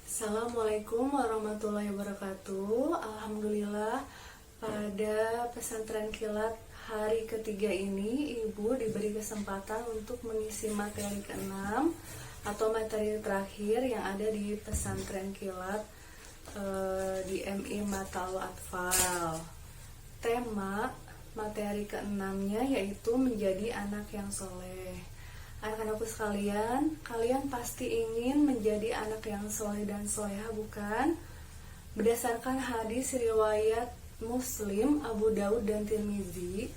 Assalamualaikum warahmatullahi wabarakatuh. Alhamdulillah, pada pesantren kilat hari ketiga ini Ibu diberi kesempatan untuk mengisi materi ke-6 atau materi terakhir yang ada di pesantren kilat di MI Matal Atfal. Tema materi ke-6-nya yaitu menjadi anak yang soleh. Anak-anakku sekalian, kalian pasti ingin menjadi anak yang soleh dan soleha, bukan? Berdasarkan hadis riwayat Muslim, Abu Daud, dan Tirmizi,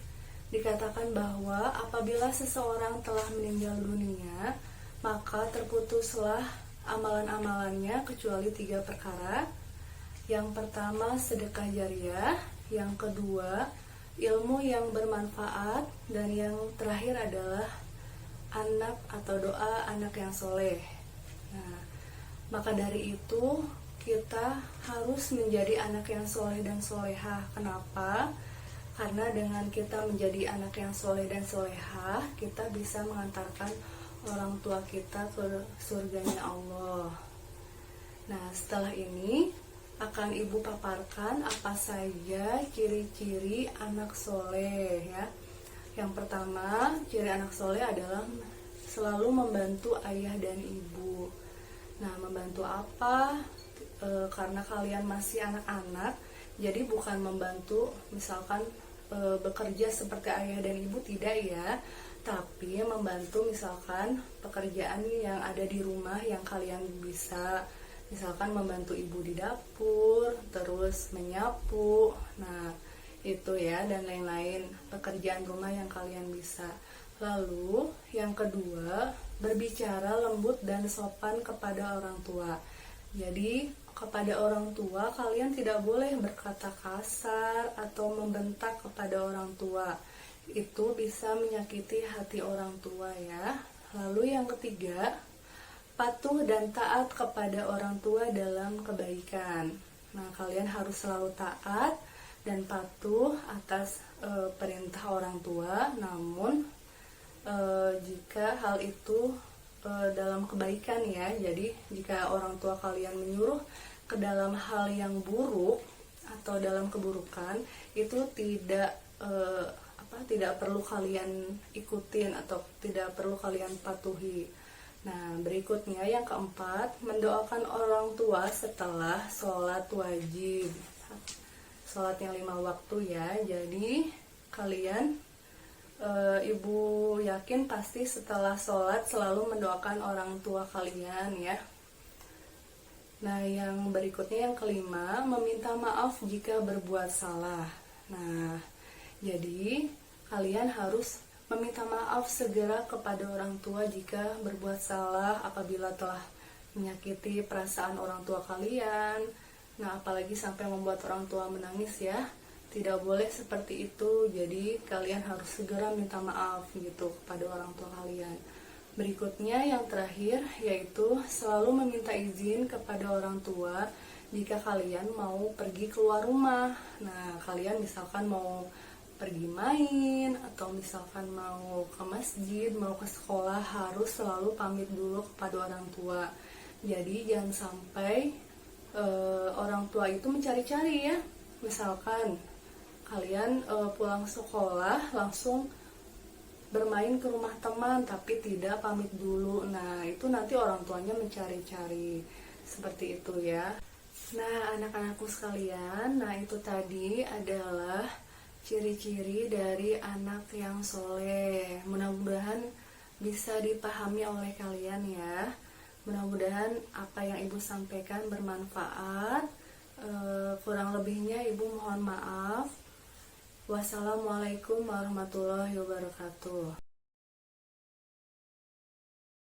dikatakan bahwa apabila seseorang telah meninggal dunia, maka terputuslah amalan-amalannya kecuali 3 perkara. Yang pertama, sedekah jariah. Yang kedua, ilmu yang bermanfaat. Dan yang terakhir adalah anak atau doa anak yang soleh. Nah, maka dari itu kita harus menjadi anak yang soleh dan soleha. Kenapa? Karena dengan kita menjadi anak yang soleh dan soleha, kita bisa mengantarkan orang tua kita ke surganya Allah. Nah, setelah ini akan Ibu paparkan apa saja ciri-ciri anak soleh ya. Yang pertama, ciri anak soleh adalah selalu membantu ayah dan ibu. Nah, membantu apa? Karena kalian masih anak-anak, jadi bukan membantu misalkan bekerja seperti ayah dan ibu, tidak ya. Tapi membantu misalkan pekerjaan yang ada di rumah yang kalian bisa. Misalkan membantu ibu di dapur, terus menyapu. Nah, itu ya, dan lain-lain pekerjaan rumah yang kalian bisa. Lalu yang kedua, berbicara lembut dan sopan kepada orang tua. Jadi kepada orang tua kalian tidak boleh berkata kasar atau membentak kepada orang tua. Itu bisa menyakiti hati orang tua ya. Lalu yang ketiga, patuh dan taat kepada orang tua dalam kebaikan. Nah, kalian harus selalu taat dan patuh atas perintah orang tua, namun jika hal itu dalam kebaikan ya. Jadi jika orang tua kalian menyuruh ke dalam hal yang buruk atau dalam keburukan, itu tidak perlu kalian ikutin atau tidak perlu kalian patuhi. Nah, berikutnya yang keempat, mendoakan orang tua setelah sholat wajib. Sholat yang 5 waktu ya. Jadi kalian Ibu yakin pasti setelah sholat selalu mendoakan orang tua kalian ya. Nah, yang berikutnya yang kelima, meminta maaf jika berbuat salah. Nah, jadi kalian harus meminta maaf segera kepada orang tua jika berbuat salah apabila telah menyakiti perasaan orang tua kalian. Nah, apalagi sampai membuat orang tua menangis ya. Tidak boleh seperti itu. Jadi kalian harus segera minta maaf gitu kepada orang tua kalian. Berikutnya yang terakhir yaitu selalu meminta izin kepada orang tua jika kalian mau pergi keluar rumah. Nah, kalian misalkan mau pergi main atau misalkan mau ke masjid, mau ke sekolah, harus selalu pamit dulu kepada orang tua. Jadi jangan sampai orang tua itu mencari-cari ya. Misalkan kalian pulang sekolah langsung bermain ke rumah teman tapi tidak pamit dulu. Nah, itu nanti orang tuanya mencari-cari. Seperti itu ya. Nah, anak-anakku sekalian, nah itu tadi adalah ciri-ciri dari anak yang soleh. Mudah-mudahan bisa dipahami oleh kalian ya. Mudah-mudahan apa yang Ibu sampaikan bermanfaat. Kurang lebihnya Ibu mohon maaf. Wassalamualaikum warahmatullahi wabarakatuh.